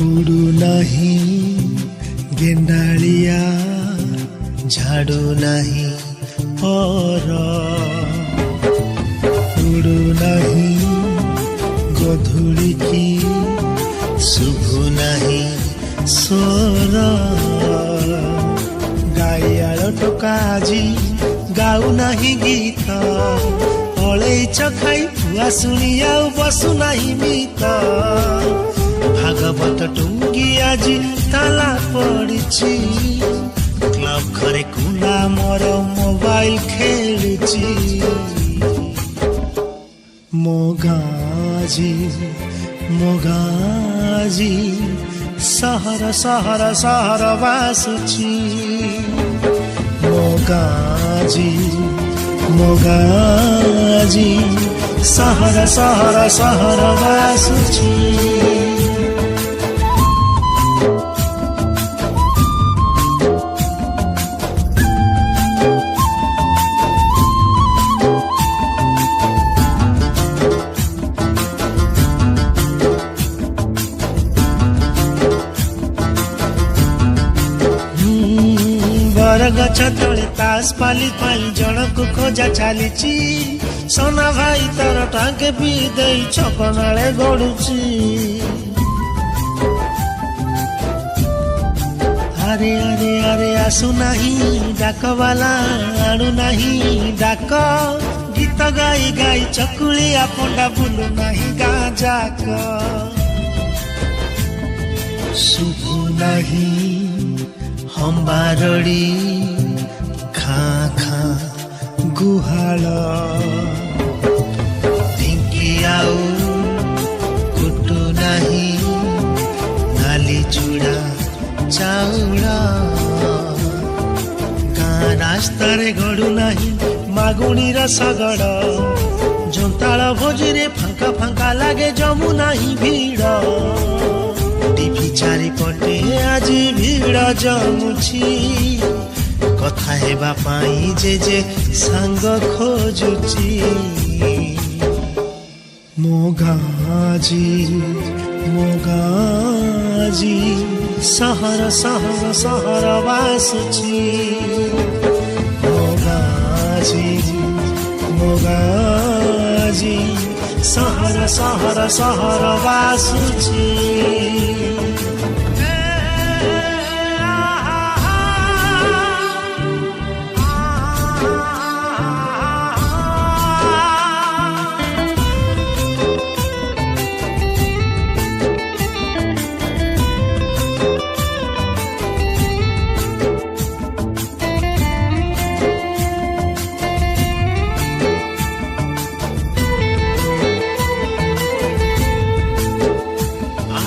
उड़ू नहीं गेंडालिया झाड़ू नहीं पर उड़ू नहीं गधूली की शुभु नहीं स्वर गाइयाल टोका आजी गाऊ नहीं गीत अलैच खाई फुआ शुणी आउ बसु नहीं मित भागवत टुंगी आजी ताला पड़िछि क्लब घरे कुला मोर मोबाइल खेलुछि मोगाजी मोगाजी सहर सहर सहर बासुछि मोगाजी मोगाजी सहर सहर सहर बासुछि गछ तले तास पाली पाई जनक खोजा चलीची सोना भाई तार टांगे पी दे छपनाले गड़ुची अरे अरे अरे आसु नहीं डाक वाला आणु नहीं डाक गीत गाई गाई चकुलिया पंडा बुलु नहीं गाँ जाक शुभु नहीं हम्बारड़ी खाँ खाँ गुहाल ढिंकी आउ कुटु नहीं नाली चूड़ा चाउल गाँ रास्ता रे गड़ू नहीं मागुणी रसगड़ जोंताल भोजी रे फांका फांका लागे जमु नहीं भीड़ टीवी चारिपटे आज भीड़ जमुछि कथा हेबा पाई जे सांग खोजुछि मोगाजी मोगाजी सहर सहर सहर बासुछि मोगाजी मोगाजी सहर सहर सहर बासुछि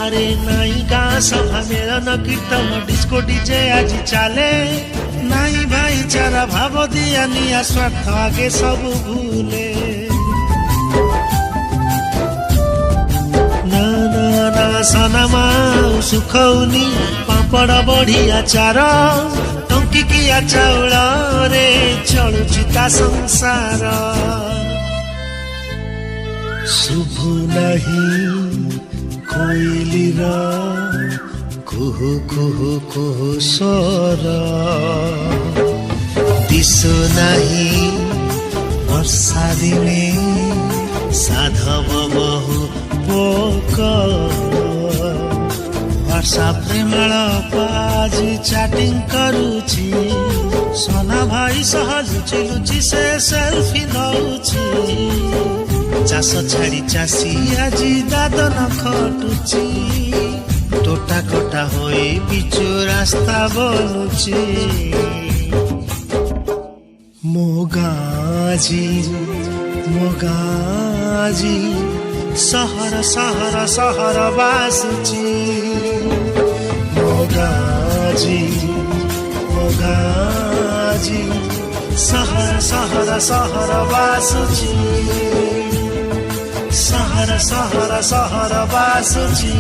अरे नाई गाँ सभा मेलन कीर्तन डिस्को डीजे आज चले नाई भाईचारा भाव दिया निया स्वार्थ आगे सब भूले ना ना ना सनमा सुखौनी पापड़ बढ़िया चार टंकिकिया चाउल रे चलुछि ता संसार शुभु नहीं कोइलीर कुहु कुहु कुहु स्वर दिशु नहीं वर्षा दिने साधव बहु पोक वर्षा प्रेमल पाजी चैटिंग करुछि सोना भाई सह लुचि लुचि से सेल्फी नउछि चाष छाड़ी चाषी आज दादन खटुची टोटा कटा होई पिचु रास्ता बनुची मोगाजी मोगाजी सहर सहर सहर बासुची मोगाजी मोगाजी सहर सहर सहर बासुची सहर सहर सहर बासुची